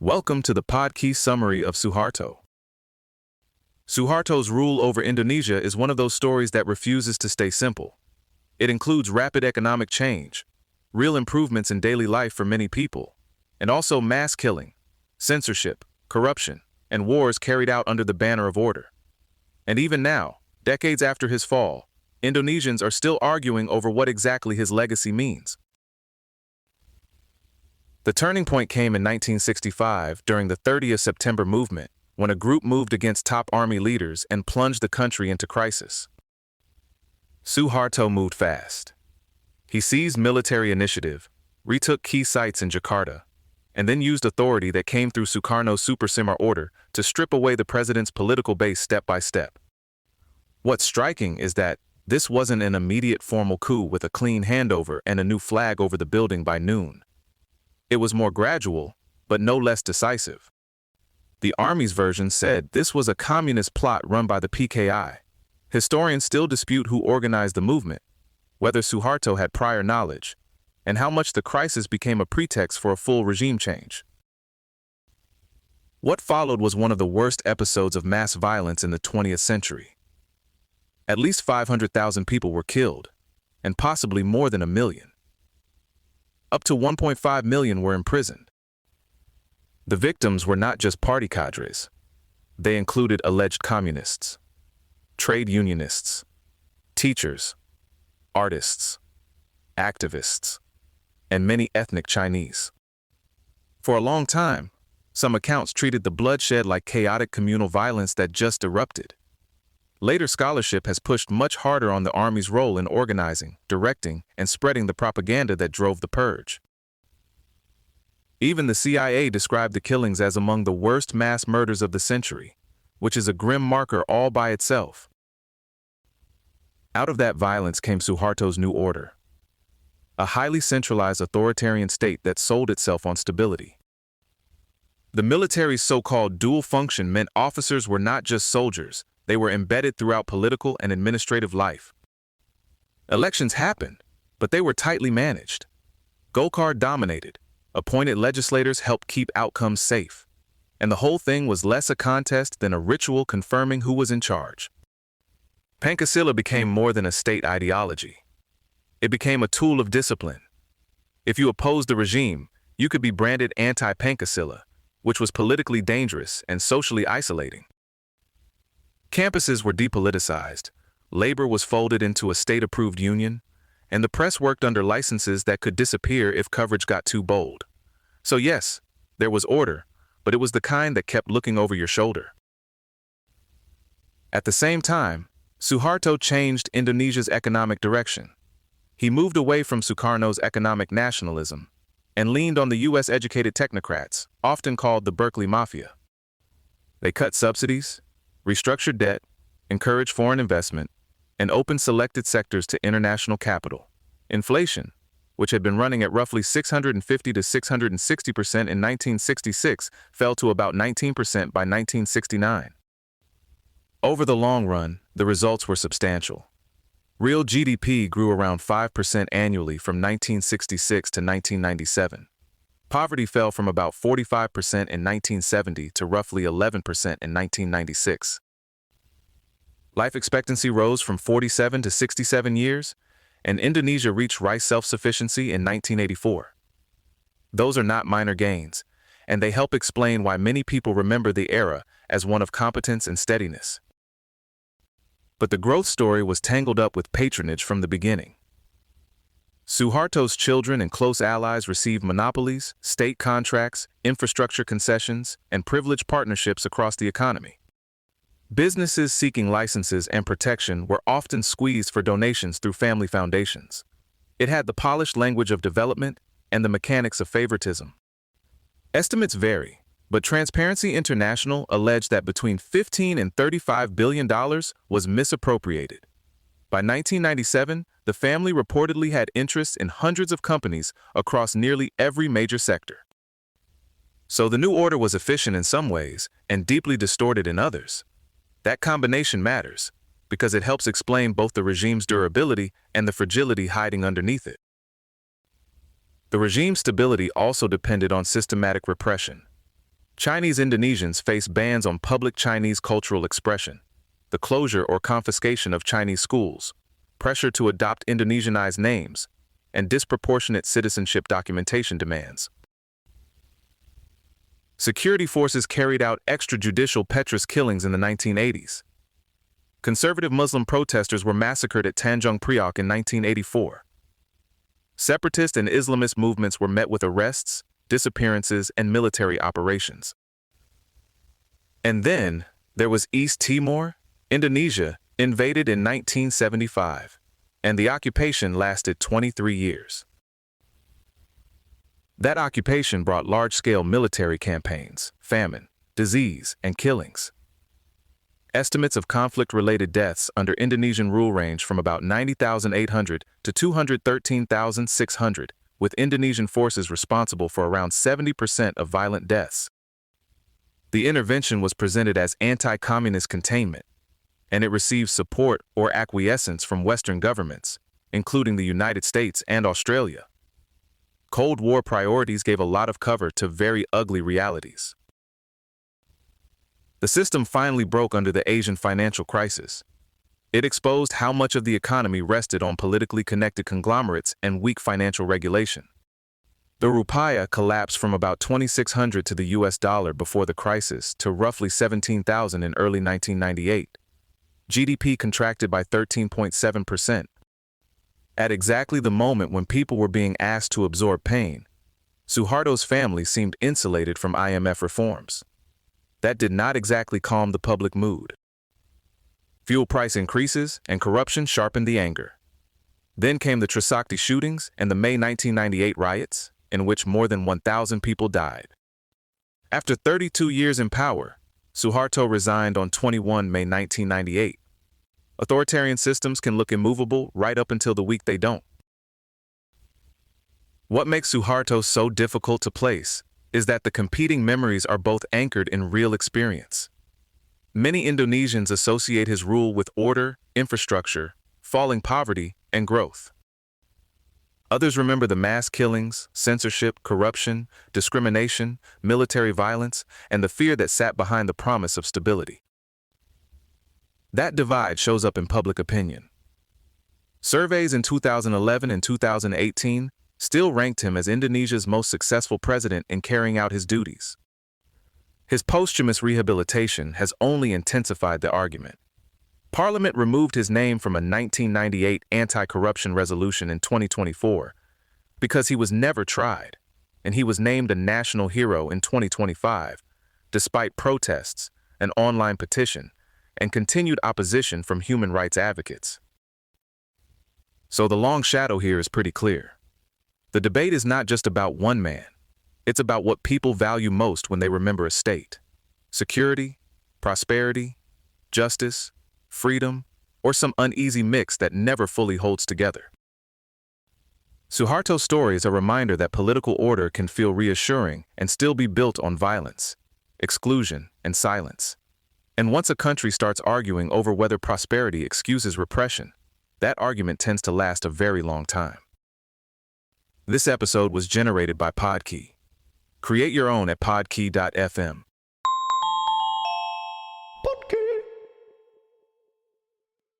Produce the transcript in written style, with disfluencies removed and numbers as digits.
Welcome to the podcast summary of Suharto. Suharto's rule over Indonesia is one of those stories that refuses to stay simple. It includes rapid economic change, real improvements in daily life for many people, and also mass killing, censorship, corruption, and wars carried out under the banner of order. And even now, decades after his fall, Indonesians are still arguing over what exactly his legacy means. The turning point came in 1965 during the 30th September movement, when a group moved against top army leaders and plunged the country into crisis. Suharto moved fast. He seized military initiative, retook key sites in Jakarta, and then used authority that came through Sukarno's Supersimar order to strip away the president's political base step by step. What's striking is that this wasn't an immediate formal coup with a clean handover and a new flag over the building by noon. It was more gradual, but no less decisive. The army's version said this was a communist plot run by the PKI. Historians still dispute who organized the movement, whether Suharto had prior knowledge, and how much the crisis became a pretext for a full regime change. What followed was one of the worst episodes of mass violence in the 20th century. At least 500,000 people were killed, and possibly more than 1 million. Up to 1.5 million were imprisoned. The victims were not just party cadres. They included alleged communists, trade unionists, teachers, artists, activists, and many ethnic Chinese. For a long time, some accounts treated the bloodshed like chaotic communal violence that just erupted. Later scholarship has pushed much harder on the army's role in organizing, directing, and spreading the propaganda that drove the purge. Even the CIA described the killings as among the worst mass murders of the century, which is a grim marker all by itself. Out of that violence came Suharto's new order, a highly centralized authoritarian state that sold itself on stability. The military's so-called dual function meant officers were not just soldiers. They were embedded throughout political and administrative life. Elections happened, but they were tightly managed. Golkar dominated. Appointed legislators helped keep outcomes safe. And the whole thing was less a contest than a ritual confirming who was in charge. Pancasila became more than a state ideology. It became a tool of discipline. If you opposed the regime, you could be branded anti-Pancasila, which was politically dangerous and socially isolating. Campuses were depoliticized, labor was folded into a state-approved union, and the press worked under licenses that could disappear if coverage got too bold. So yes, there was order, but it was the kind that kept looking over your shoulder. At the same time, Suharto changed Indonesia's economic direction. He moved away from Sukarno's economic nationalism and leaned on the US-educated technocrats, often called the Berkeley Mafia. They cut subsidies, restructured debt, encouraged foreign investment, and opened selected sectors to international capital. Inflation, which had been running at roughly 650 to 660% in 1966, fell to about 19% by 1969. Over the long run, the results were substantial. Real GDP grew around 5% annually from 1966 to 1997. Poverty fell from about 45% in 1970 to roughly 11% in 1996. Life expectancy rose from 47 to 67 years, and Indonesia reached rice self-sufficiency in 1984. Those are not minor gains, and they help explain why many people remember the era as one of competence and steadiness. But the growth story was tangled up with patronage from the beginning. Suharto's children and close allies received monopolies, state contracts, infrastructure concessions, and privileged partnerships across the economy. Businesses seeking licenses and protection were often squeezed for donations through family foundations. It had the polished language of development and the mechanics of favoritism. Estimates vary, but Transparency International alleged that between $15 and $35 billion was misappropriated. By 1997, the family reportedly had interests in hundreds of companies across nearly every major sector. So the new order was efficient in some ways and deeply distorted in others. That combination matters because it helps explain both the regime's durability and the fragility hiding underneath it. The regime's stability also depended on systematic repression. Chinese Indonesians face bans on public Chinese cultural expression, the closure or confiscation of Chinese schools, pressure to adopt Indonesianized names, and disproportionate citizenship documentation demands. Security forces carried out extrajudicial Petrus killings in the 1980s. Conservative Muslim protesters were massacred at Tanjung Priok in 1984. Separatist and Islamist movements were met with arrests, disappearances, and military operations. And then, there was East Timor, Indonesia, invaded in 1975, and the occupation lasted 23 years. That occupation brought large-scale military campaigns, famine, disease, and killings. Estimates of conflict-related deaths under Indonesian rule range from about 90,800 to 213,600, with Indonesian forces responsible for around 70% of violent deaths. The intervention was presented as anti-communist containment, and it received support or acquiescence from Western governments, including the United States and Australia. Cold War priorities gave a lot of cover to very ugly realities. The system finally broke under the Asian financial crisis. It exposed how much of the economy rested on politically connected conglomerates and weak financial regulation. The rupiah collapsed from about 2,600 to the US dollar before the crisis to roughly 17,000 in early 1998. GDP contracted by 13.7%. At exactly the moment when people were being asked to absorb pain, Suharto's family seemed insulated from IMF reforms. That did not exactly calm the public mood. Fuel price increases and corruption sharpened the anger. Then came the Trisakti shootings and the May 1998 riots, in which more than 1,000 people died. After 32 years in power, Suharto resigned on 21 May 1998. Authoritarian systems can look immovable right up until the week they don't. What makes Suharto so difficult to place is that the competing memories are both anchored in real experience. Many Indonesians associate his rule with order, infrastructure, falling poverty, and growth. Others remember the mass killings, censorship, corruption, discrimination, military violence, and the fear that sat behind the promise of stability. That divide shows up in public opinion. Surveys in 2011 and 2018 still ranked him as Indonesia's most successful president in carrying out his duties. His posthumous rehabilitation has only intensified the argument. Parliament removed his name from a 1998 anti-corruption resolution in 2024 because he was never tried, and he was named a national hero in 2025, despite protests, an online petition, and continued opposition from human rights advocates. So the long shadow here is pretty clear. The debate is not just about one man. It's about what people value most when they remember a state: security, prosperity, justice, freedom, or some uneasy mix that never fully holds together. Suharto's story is a reminder that political order can feel reassuring and still be built on violence, exclusion, and silence. And once a country starts arguing over whether prosperity excuses repression, that argument tends to last a very long time. This episode was generated by Podkey. Create your own at podkey.fm.